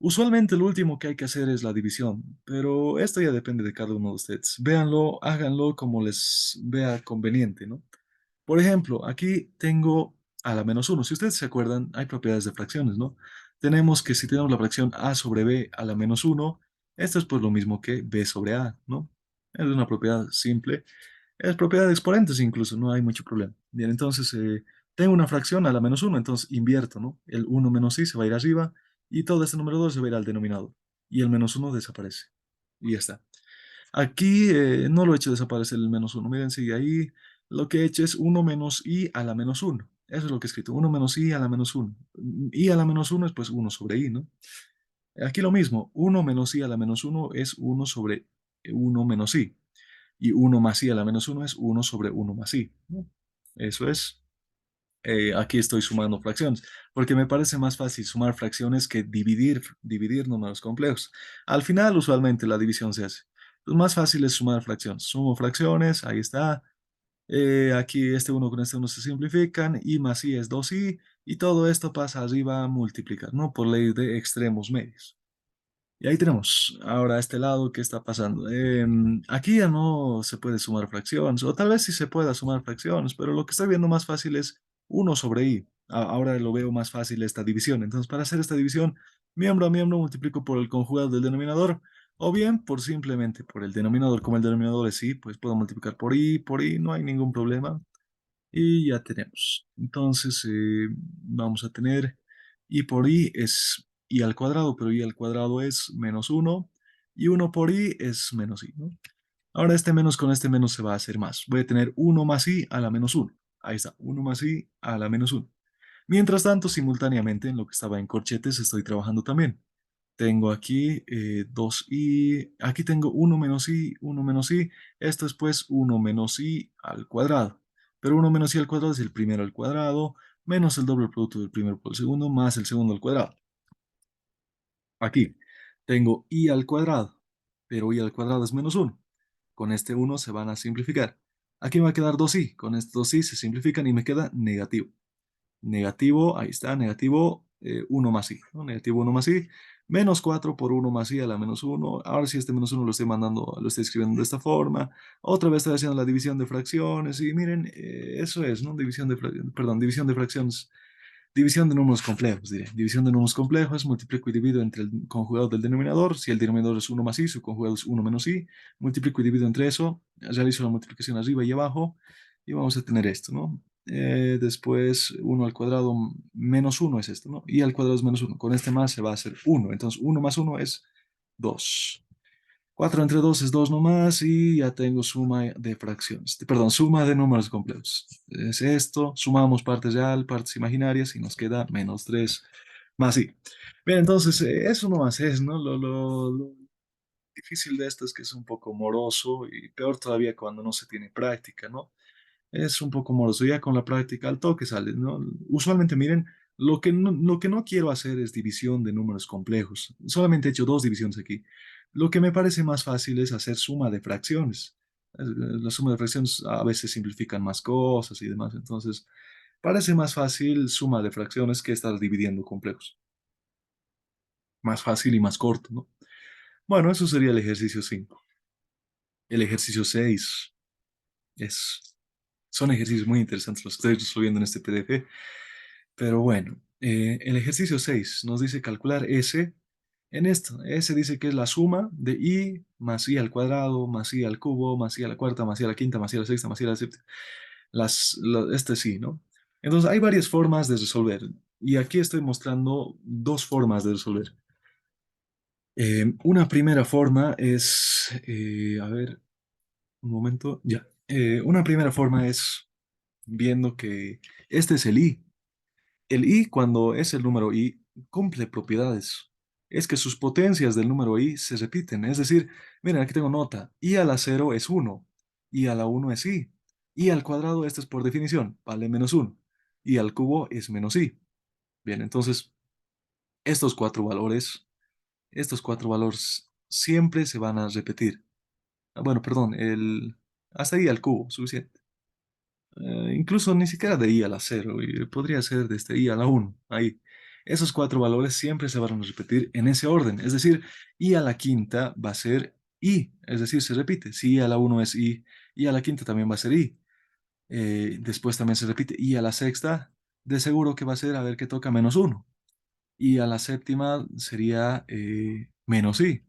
Usualmente lo último que hay que hacer es la división, pero esto ya depende de cada uno de ustedes. Véanlo, háganlo como les vea conveniente, ¿no? Por ejemplo, aquí tengo a la menos uno. Si ustedes se acuerdan, hay propiedades de fracciones, ¿no? Tenemos que si tenemos la fracción a sobre b a la menos uno, esto es pues lo mismo que b sobre a, ¿no? Es una propiedad simple. Es propiedad de exponentes incluso, no hay mucho problema. Bien, entonces tengo una fracción a la menos uno, entonces invierto, ¿no? El uno menos i se va a ir arriba y todo este número 2 se va a ir al denominador. Y el menos uno desaparece. Y ya está. Aquí no lo he hecho desaparecer el menos uno. Miren, sigue ahí. Lo que he hecho es uno menos i a la menos uno. Eso es lo que he escrito. Uno menos i a la menos uno. I a la menos uno es pues uno sobre i, ¿no? Aquí lo mismo. Uno menos i a la menos uno es uno sobre uno menos i. Y uno más i a la menos uno es uno sobre uno más i, ¿no? Eso es. Aquí estoy sumando fracciones, porque me parece más fácil sumar fracciones que dividir números complejos. Al final, usualmente la división se hace. Lo más fácil es sumar fracciones. Sumo fracciones, ahí está. Aquí este uno con este uno se simplifican, i más i es 2i, y todo esto pasa arriba a multiplicar, ¿no? Por ley de extremos medios. Y ahí tenemos. Ahora, a este lado, ¿qué está pasando? Aquí ya no se puede sumar fracciones, o tal vez sí se pueda sumar fracciones, pero lo que estoy viendo más fácil es uno sobre i. Ahora lo veo más fácil esta división. Entonces, para hacer esta división, miembro a miembro multiplico por el conjugado del denominador, o bien por simplemente por el denominador. Como el denominador es i, pues puedo multiplicar por i, no hay ningún problema. Y ya tenemos. Entonces, vamos a tener i por i es i al cuadrado, pero i al cuadrado es menos uno y uno por i es menos i, ¿no? Ahora este menos con este menos se va a hacer más. Voy a tener uno más i a la menos uno. Ahí está, uno más i a la menos uno. Mientras tanto, simultáneamente en lo que estaba en corchetes estoy trabajando también. Tengo aquí 2i, aquí tengo uno menos i, esto es pues uno menos i al cuadrado. Pero uno menos i al cuadrado es el primero al cuadrado, menos el doble producto del primero por el segundo, más el segundo al cuadrado. Aquí tengo i al cuadrado, pero i al cuadrado es menos uno. Con este uno se van a simplificar. Aquí me va a quedar 2i, con estos 2i se simplifican y me queda negativo. Negativo, ahí está, negativo 1 más i, ¿no? Negativo 1 más i, menos 4 por uno más i a la menos uno. Ahora sí este menos uno lo estoy mandando, lo estoy escribiendo de esta forma. Otra vez estoy haciendo la división de fracciones y miren, eso es, ¿no? Perdón, división de fracciones. División de números complejos, diré. División de números complejos, multiplico y divido entre el conjugado del denominador. Si el denominador es uno más i, su conjugado es uno menos i. Multiplico y divido entre eso. Realizo la multiplicación arriba y abajo. Y vamos a tener esto, ¿no? Después, uno al cuadrado menos uno es esto, ¿no? Y al cuadrado es menos uno. Con este más se va a hacer uno. Entonces, uno más uno es 2. 4 entre 2 es 2 nomás y ya tengo suma de fracciones, perdón, suma de números complejos. Es esto, sumamos partes real, partes imaginarias y nos queda menos 3 más i. Bien, entonces eso nomás es, ¿no? Lo difícil de esto es que es un poco moroso y peor todavía cuando no se tiene práctica, ¿no? Es un poco moroso, ya con la práctica al toque sale, ¿no? Usualmente, miren, lo que no quiero hacer es división de números complejos. Solamente he hecho dos divisiones aquí. Lo que me parece más fácil es hacer suma de fracciones. La suma de fracciones a veces simplifican más cosas y demás, entonces parece más fácil suma de fracciones que estar dividiendo complejos. Más fácil y más corto, ¿no? Bueno, eso sería el ejercicio 5. El ejercicio 6 es, son ejercicios muy interesantes los que estoy resolviendo en este PDF. Pero bueno, el ejercicio 6 nos dice calcular S en esto. S dice que es la suma de I más I al cuadrado, más I al cubo, más I a la cuarta, más I a la quinta, más I a la sexta, más I a la séptima. Este sí, ¿no? Entonces hay varias formas de resolver. Y aquí estoy mostrando dos formas de resolver. Una primera forma es, a ver, un momento, ya. Una primera forma es viendo que este es el I. El i, cuando es el número i, cumple propiedades. Es que sus potencias del número i se repiten. Es decir, miren, aquí tengo nota. I a la cero es uno. I a la uno es i. I al cuadrado, esto es por definición, vale menos uno. I al cubo es menos i. Bien, entonces, estos cuatro valores siempre se van a repetir. Ah, bueno, perdón, hasta i al cubo, suficiente. Incluso ni siquiera de i a la cero, y podría ser desde i a la uno. Ahí. Esos cuatro valores siempre se van a repetir en ese orden. Es decir, i a la quinta va a ser i, es decir, se repite. Si i a la uno es i a la quinta también va a ser i. Después también se repite i a la sexta, de seguro que va a ser, a ver qué toca, menos uno. Y a la séptima sería menos i.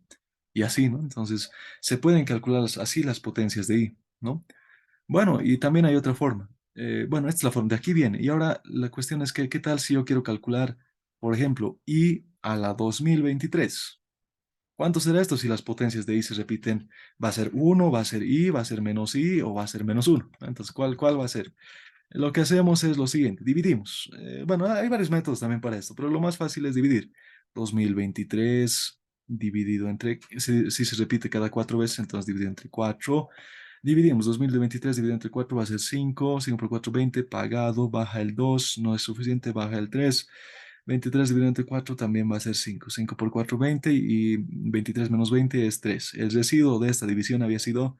Y así, ¿no? Entonces, se pueden calcular así las potencias de i, ¿no? Bueno, y también hay otra forma. Bueno, esta es la forma, de aquí viene. Y ahora la cuestión es que, ¿qué tal si yo quiero calcular, por ejemplo, i a la 2023? ¿Cuánto será esto si las potencias de i se repiten? ¿Va a ser uno, va a ser i, va a ser menos i o va a ser menos uno? Entonces, ¿cuál va a ser? Lo que hacemos es lo siguiente, dividimos. Bueno, hay varios métodos también para esto, pero lo más fácil es dividir. 2023 dividido entre, si se repite cada 4 veces, entonces dividido entre 4. Dividimos 2023 dividido entre 4 va a ser 5, 5 por 4, 20, pagado, baja el 2, no es suficiente, baja el 3. 23 dividido entre 4 también va a ser 5, 5 por 4, 20 y 23 menos 20 es 3. El residuo de esta división había sido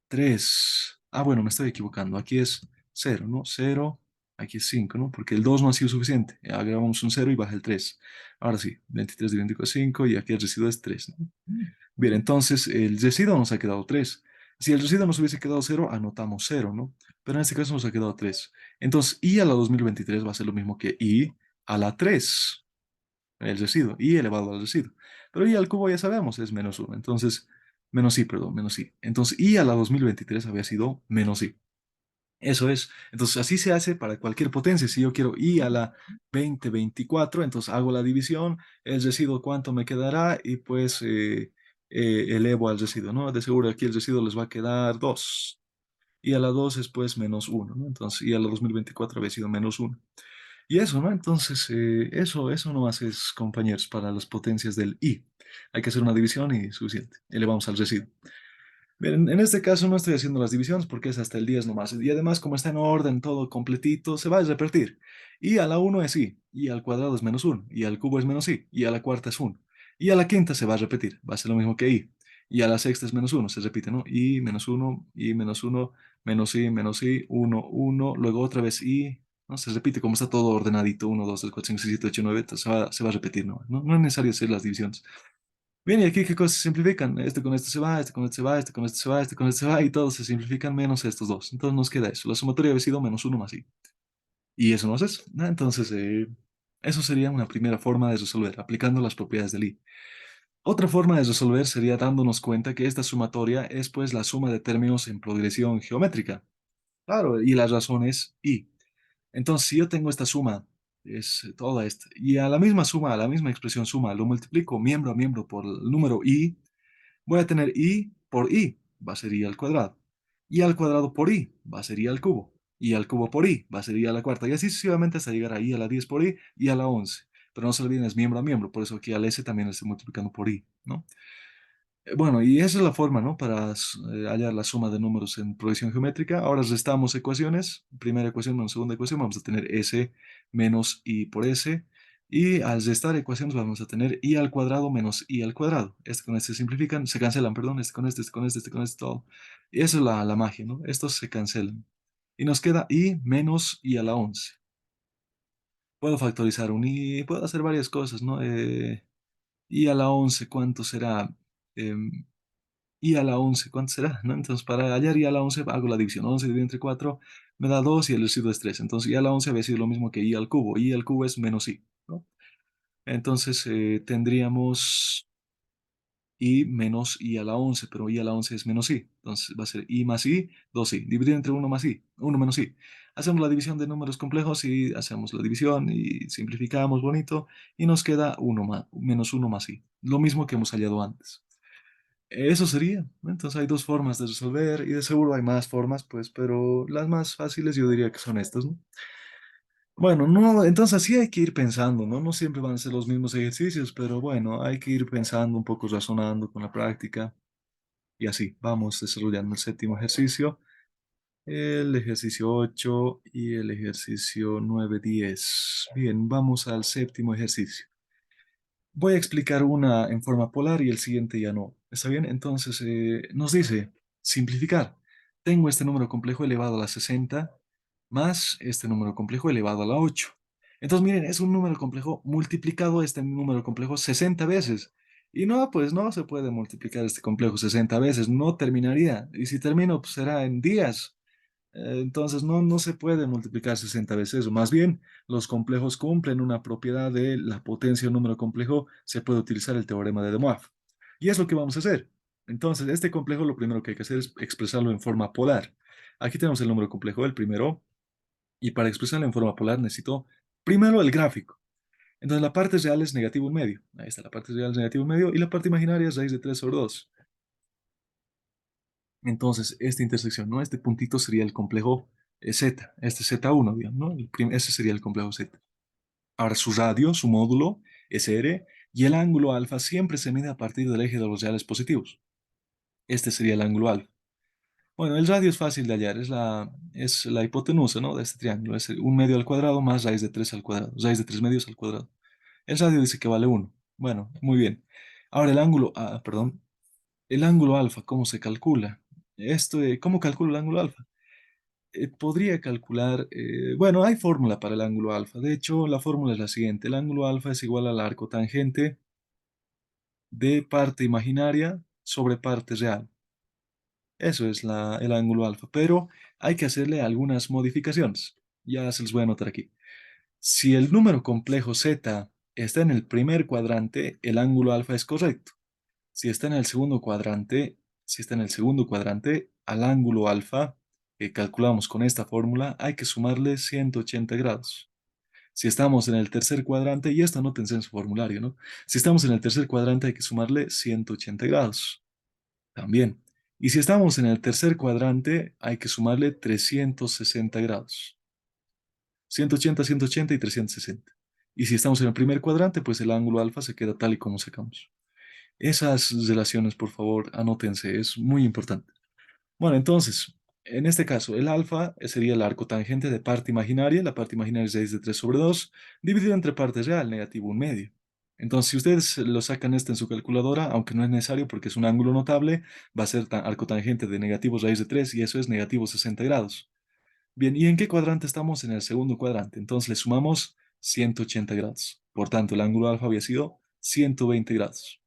3. Ah, bueno, me estoy equivocando. Aquí es cero, ¿no? Cero. Aquí es 5, ¿no? Porque el 2 no ha sido suficiente. Agregamos un cero y baja el 3. Ahora sí, 23 dividido entre 5 y aquí el residuo es 3, ¿no? Bien, entonces el residuo nos ha quedado 3. Si el residuo nos hubiese quedado cero, anotamos cero, ¿no? Pero en este caso nos ha quedado 3. Entonces, i a la 2023 va a ser lo mismo que i a la 3, el residuo, i elevado al residuo. Pero i al cubo ya sabemos, es menos uno. Entonces, menos i, perdón, menos i. Entonces, i a la 2023 había sido menos i. Eso es. Entonces, así se hace para cualquier potencia. Si yo quiero i a la 2024, entonces hago la división, el residuo cuánto me quedará y pues elevo al residuo, ¿no? De seguro aquí el residuo les va a quedar 2. Y a la 2 es pues menos uno, ¿no? Entonces, y a la 2024 había sido menos uno. Y eso, ¿no? Entonces, eso nomás es, compañeros, para las potencias del i. Hay que hacer una división y suficiente. Elevamos al residuo. Bien, en este caso no estoy haciendo las divisiones porque es hasta el 10 nomás. Y además, como está en orden, todo completito, se va a repetir. Y a la uno es i, y al cuadrado es menos uno, y al cubo es menos i, y a la cuarta es uno. Y a la quinta se va a repetir, va a ser lo mismo que i. Y a la sexta es menos uno, se repite, ¿no? I menos uno, i menos uno, menos i, uno, uno, luego otra vez i, ¿no? Se repite como está todo ordenadito, uno, 2, 3, 4, 5, 6, 7, 8, 9, entonces se va a repetir, ¿no? No es necesario hacer las divisiones. Bien, y aquí qué cosas se simplifican. Este con este se va, este con este se va, este con este se va, este con este se va, y todos se simplifican menos estos dos. Entonces nos queda eso. La sumatoria había sido menos uno más i. Y eso no es eso, ¿no? Entonces, eso sería una primera forma de resolver, aplicando las propiedades del i. Otra forma de resolver sería dándonos cuenta que esta sumatoria es pues la suma de términos en progresión geométrica. Claro, y la razón es i. Entonces, si yo tengo esta suma, es toda esta, y a la misma suma, a la misma expresión suma, lo multiplico miembro a miembro por el número i, voy a tener i por i, va a ser i al cuadrado. I al cuadrado por i, va a ser i al cubo. I al cubo por i, va a ser i a la cuarta. Y así sucesivamente hasta llegar a i a la 10 por i y a la 11. Pero no se olviden, es miembro a miembro, por eso aquí al s también le estoy multiplicando por i, ¿no? Bueno, y esa es la forma, ¿no? Para hallar la suma de números en progresión geométrica. Ahora restamos ecuaciones. Primera ecuación menos segunda ecuación. Vamos a tener s menos i por s. Y al restar ecuaciones vamos a tener i al cuadrado menos i al cuadrado. Este con este se simplifican, se cancelan, perdón. Este con este, este con este, todo. Y eso es la magia, ¿no? Estos se cancelan. Y nos queda i menos i a la 11. Puedo factorizar un i, puedo hacer varias cosas, ¿no? I a la 11, ¿cuánto será? Em, I a la 11, ¿cuánto será? ¿No? Entonces, para hallar I a la 11, hago la división. 11 dividido entre 4 me da 2 y el residuo es 3. Entonces, I a la 11 había sido lo mismo que I al cubo. I al cubo es menos I, ¿no? Entonces, tendríamos I menos I a la 11, pero I a la 11 es menos I. Entonces, va a ser I más I, 2I. Dividido entre uno más I, uno menos I. Hacemos la división de números complejos y hacemos la división y simplificamos bonito y nos queda uno más, menos uno más I. Lo mismo que hemos hallado antes. Eso sería, ¿no? Entonces hay dos formas de resolver y de seguro hay más formas, pues, pero las más fáciles yo diría que son estas, ¿no? Bueno, no, entonces así hay que ir pensando, ¿no? No siempre van a ser los mismos ejercicios, pero bueno, hay que ir pensando un poco, razonando con la práctica y así. Vamos desarrollando el séptimo ejercicio, el ejercicio 8 y el ejercicio 9, 10. Bien, vamos al séptimo ejercicio. Voy a explicar una en forma polar y el siguiente ya no. ¿Está bien? Entonces nos dice simplificar. Tengo este número complejo elevado a la 60 más este número complejo elevado a la 8. Entonces miren, es un número complejo multiplicado este número complejo 60 veces. Y no, pues no se puede multiplicar este complejo 60 veces, no terminaría. Y si termino, pues será en días. Entonces no se puede multiplicar 60 veces eso. Más bien, los complejos cumplen una propiedad de la potencia de un número complejo. Se puede utilizar el teorema de De Moivre. Y es lo que vamos a hacer. Entonces, este complejo lo primero que hay que hacer es expresarlo en forma polar. Aquí tenemos el número complejo, el primero. Y para expresarlo en forma polar necesito primero el gráfico. Entonces, la parte real es negativo un medio. Ahí está, la parte real es negativo un medio. Y la parte imaginaria es raíz de 3 sobre 2. Entonces, esta intersección, ¿no? Este puntito sería el complejo Z, este Z1, digamos, ¿no? Ese sería el complejo Z. Ahora, su radio, su módulo, es R, y el ángulo alfa siempre se mide a partir del eje de los reales positivos. Este sería el ángulo alfa. Bueno, el radio es fácil de hallar, es la hipotenusa, ¿no? De este triángulo. Es un medio al cuadrado más raíz de 3 al cuadrado, raíz de 3 medios al cuadrado. El radio dice que vale uno. Bueno, muy bien. Ahora, perdón, el ángulo alfa, ¿cómo se calcula? ¿Cómo calculo el ángulo alfa? Podría calcular, bueno, hay fórmula para el ángulo alfa. De hecho, la fórmula es la siguiente. El ángulo alfa es igual al arco tangente de parte imaginaria sobre parte real. Eso es el ángulo alfa, pero hay que hacerle algunas modificaciones. Ya se los voy a anotar aquí. Si el número complejo z está en el primer cuadrante, el ángulo alfa es correcto. Si está en el segundo cuadrante, si está en el segundo cuadrante, al ángulo alfa que calculamos con esta fórmula, hay que sumarle 180 grados. Si estamos en el tercer cuadrante, y esto anótense en su formulario, ¿no? Si estamos en el tercer cuadrante, hay que sumarle 180 grados. También. Y si estamos en el tercer cuadrante, hay que sumarle 360 grados. 180, 180 y 360. Y si estamos en el primer cuadrante, pues el ángulo alfa se queda tal y como sacamos. Esas relaciones, por favor, anótense, es muy importante. Bueno, entonces, en este caso, el alfa sería el arco tangente de parte imaginaria. La parte imaginaria es 6 de 3 sobre 2, dividido entre parte real, negativo un medio. Entonces, si ustedes lo sacan este en su calculadora, aunque no es necesario porque es un ángulo notable, va a ser arco tangente de negativo raíz de 3 y eso es negativo 60 grados. Bien, ¿y en qué cuadrante estamos? En el segundo cuadrante. Entonces le sumamos 180 grados. Por tanto, el ángulo alfa había sido 120 grados.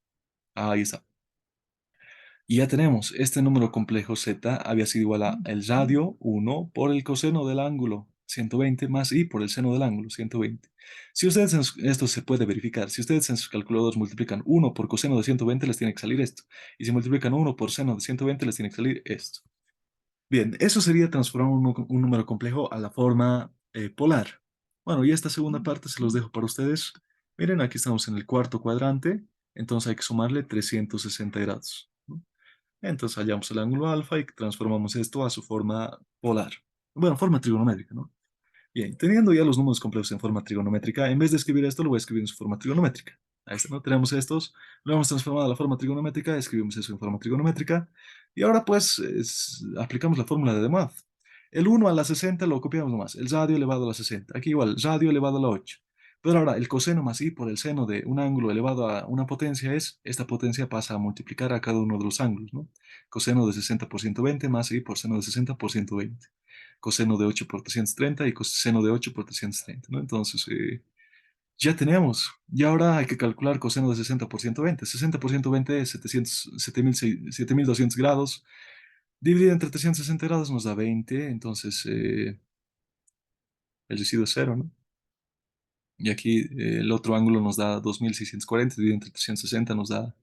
Ahí está. Y ya tenemos, este número complejo z había sido igual a el radio 1 por el coseno del ángulo 120 más i por el seno del ángulo 120. Si ustedes, esto se puede verificar, si ustedes en sus calculadores multiplican 1 por coseno de 120 les tiene que salir esto. Y si multiplican 1 por seno de 120 les tiene que salir esto. Bien, eso sería transformar un número complejo a la forma polar. Bueno, y esta segunda parte se los dejo para ustedes. Miren, aquí estamos en el cuarto cuadrante, entonces hay que sumarle 360 grados, ¿no? Entonces hallamos el ángulo alfa y transformamos esto a su forma polar. Bueno, forma trigonométrica, ¿no? Bien, teniendo ya los números complejos en forma trigonométrica, en vez de escribir esto, lo voy a escribir en su forma trigonométrica. Ahí está, ¿no? Tenemos estos, lo hemos transformado a la forma trigonométrica, escribimos eso en forma trigonométrica, y ahora pues aplicamos la fórmula de De Moivre. El 1 a la 60 lo copiamos nomás, el radio elevado a la 60. Aquí igual, radio elevado a la 8. Pero ahora, el coseno más i por el seno de un ángulo elevado a una potencia es, esta potencia pasa a multiplicar a cada uno de los ángulos, ¿no? Coseno de 60 por 120 más i por seno de 60 por 120. Coseno de 8 por 330 y coseno de 8 por 330, ¿no? Entonces, ya tenemos. Y ahora hay que calcular coseno de 60 por 120. 60 por 120 es 7200 grados. Dividido entre 360 grados nos da 20. Entonces, el residuo es cero, ¿no? Y aquí el otro ángulo nos da 2640. Dividido entre 360 nos da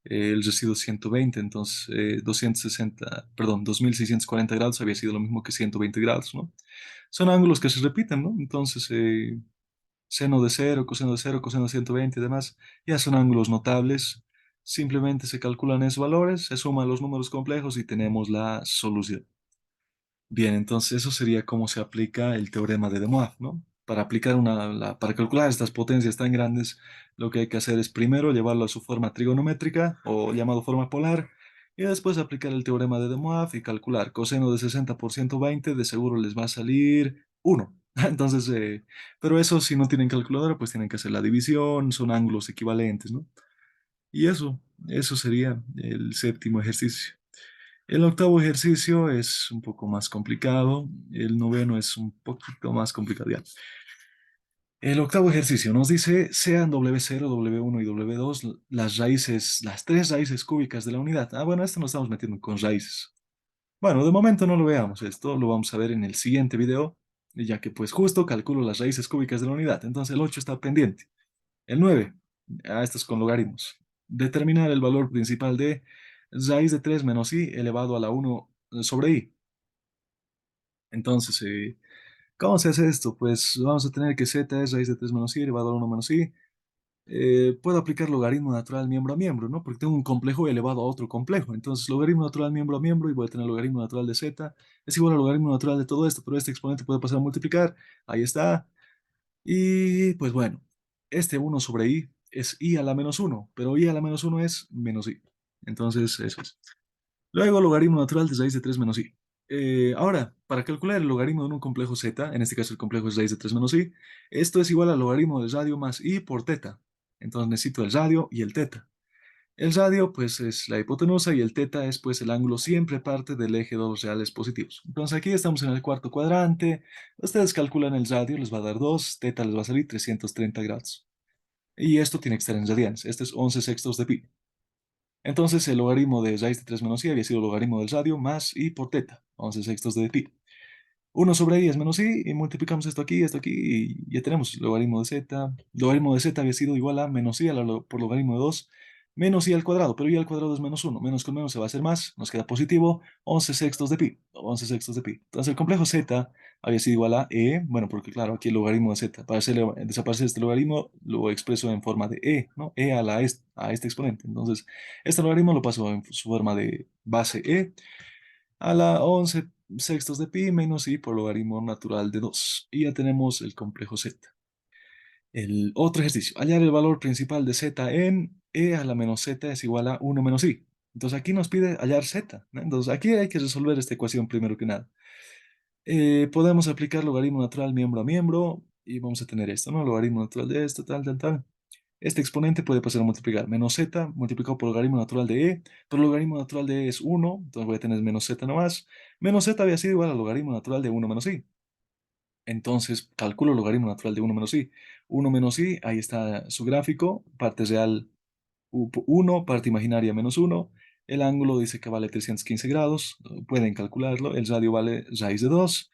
el residuo 120. Entonces, 260, perdón, 2640 grados había sido lo mismo que 120 grados, ¿no? Son ángulos que se repiten, ¿no? Entonces, seno de cero, coseno de 120 y demás, ya son ángulos notables. Simplemente se calculan esos valores, se suman los números complejos y tenemos la solución. Bien, entonces eso sería cómo se aplica el teorema de De Moivre, ¿no? Para aplicar para calcular estas potencias tan grandes, lo que hay que hacer es primero llevarlo a su forma trigonométrica o llamado forma polar y después aplicar el teorema de De Moivre y calcular coseno de 60 por 120, de seguro les va a salir 1. Entonces, pero eso si no tienen calculadora, pues tienen que hacer la división, son ángulos equivalentes, ¿no? Y eso sería el séptimo ejercicio. El octavo ejercicio es un poco más complicado, el noveno es un poquito más complicado ya. El octavo ejercicio nos dice, sean W0, W1 y W2 las raíces, las tres raíces cúbicas de la unidad. Ah, bueno, esto nos estamos metiendo con raíces. Bueno, de momento no lo veamos, esto lo vamos a ver en el siguiente video, ya que pues justo calculo las raíces cúbicas de la unidad. Entonces el 8 está pendiente. El 9, esto es con logaritmos. Determinar el valor principal de raíz de 3 menos i elevado a la 1 sobre i. Entonces, ¿cómo se hace esto? Pues vamos a tener que z es raíz de 3 menos i elevado a la 1 menos i. Puedo aplicar logaritmo natural miembro a miembro, ¿no? Porque tengo un complejo elevado a otro complejo. Entonces, logaritmo natural miembro a miembro y voy a tener logaritmo natural de z. Es igual al logaritmo natural de todo esto, pero este exponente puede pasar a multiplicar. Ahí está. Y pues bueno, este 1 sobre i es i a la menos 1, pero i a la menos 1 es menos i. Entonces, eso es. Luego, logaritmo natural de raíz de 3 menos i. Ahora, para calcular el logaritmo de un complejo z, en este caso el complejo es raíz de 3 menos i, esto es igual al logaritmo del radio más i por teta. Entonces necesito el radio y el teta. El radio, pues, es la hipotenusa y el teta es, pues, el ángulo siempre parte del eje de los reales positivos. Entonces aquí estamos en el cuarto cuadrante. Ustedes calculan el radio, les va a dar 2, teta les va a salir 330 grados. Y esto tiene que estar en radianes. Este es 11 sextos de pi. Entonces el logaritmo de raíz de 3 menos i había sido el logaritmo del radio más i por teta, 11 sextos de pi. 1 sobre i es menos i y multiplicamos esto aquí y ya tenemos logaritmo de z. Logaritmo de z había sido igual a menos i por logaritmo de 2 menos i al cuadrado, pero i al cuadrado es menos 1. Menos con menos se va a hacer más, nos queda positivo 11 sextos de pi. 11 sextos de pi. Entonces el complejo z había sido igual a bueno, porque claro, aquí el logaritmo de z, para desaparecer este logaritmo, lo expreso en forma de ¿no? A a este exponente. Entonces, este logaritmo lo paso en su forma de base a la 11 sextos de pi menos i por logaritmo natural de 2. Y ya tenemos el complejo z. El otro ejercicio, hallar el valor principal de z en a la menos z es igual a 1 menos i. Entonces aquí nos pide hallar z, ¿no? Entonces aquí hay que resolver esta ecuación primero que nada. Podemos aplicar logaritmo natural miembro a miembro y vamos a tener esto, ¿no? Logaritmo natural de esto, tal, tal, tal. Este exponente puede pasar a multiplicar menos z multiplicado por logaritmo natural de pero el logaritmo natural de es 1, entonces voy a tener menos z nomás. Menos z había sido igual al logaritmo natural de 1 menos i. Entonces calculo el logaritmo natural de 1 menos i. 1 menos i, ahí está su gráfico, parte real 1, parte imaginaria menos 1. El ángulo dice que vale 315 grados, pueden calcularlo. El radio vale raíz de 2.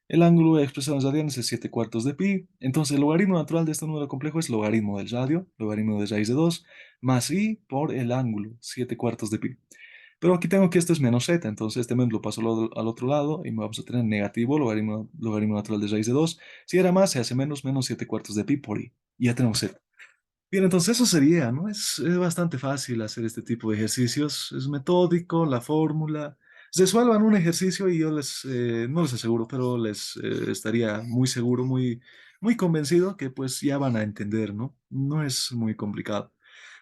El ángulo expresado en radianes es 7 cuartos de pi. Entonces el logaritmo natural de este número complejo es logaritmo del radio, logaritmo de raíz de 2, más i por el ángulo, 7 cuartos de pi. Pero aquí tengo que esto es menos z, entonces este menos lo paso al otro lado y vamos a tener negativo logaritmo natural de raíz de 2. Si era más, se hace menos 7 cuartos de pi por i. Y ya tenemos z. Bien, entonces eso sería, ¿no? Es bastante fácil hacer este tipo de ejercicios. Es metódico, la fórmula. Resuelvan un ejercicio y yo no les aseguro, pero les estaría muy seguro, muy, muy convencido que pues ya van a entender, ¿no? No es muy complicado.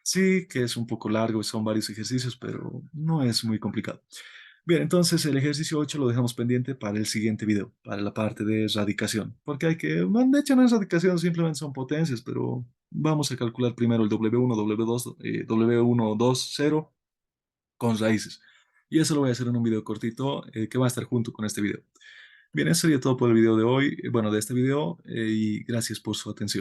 Sí que es un poco largo, son varios ejercicios, pero no es muy complicado. Bien, entonces el ejercicio 8 lo dejamos pendiente para el siguiente video, para la parte de radicación, porque hay que, bueno, de hecho no es radicación, simplemente son potencias, pero vamos a calcular primero el W1, W2, W1, 2, 0 con raíces. Y eso lo voy a hacer en un video cortito que va a estar junto con este video. Bien, eso sería todo por el video de hoy, bueno, de este video, y gracias por su atención.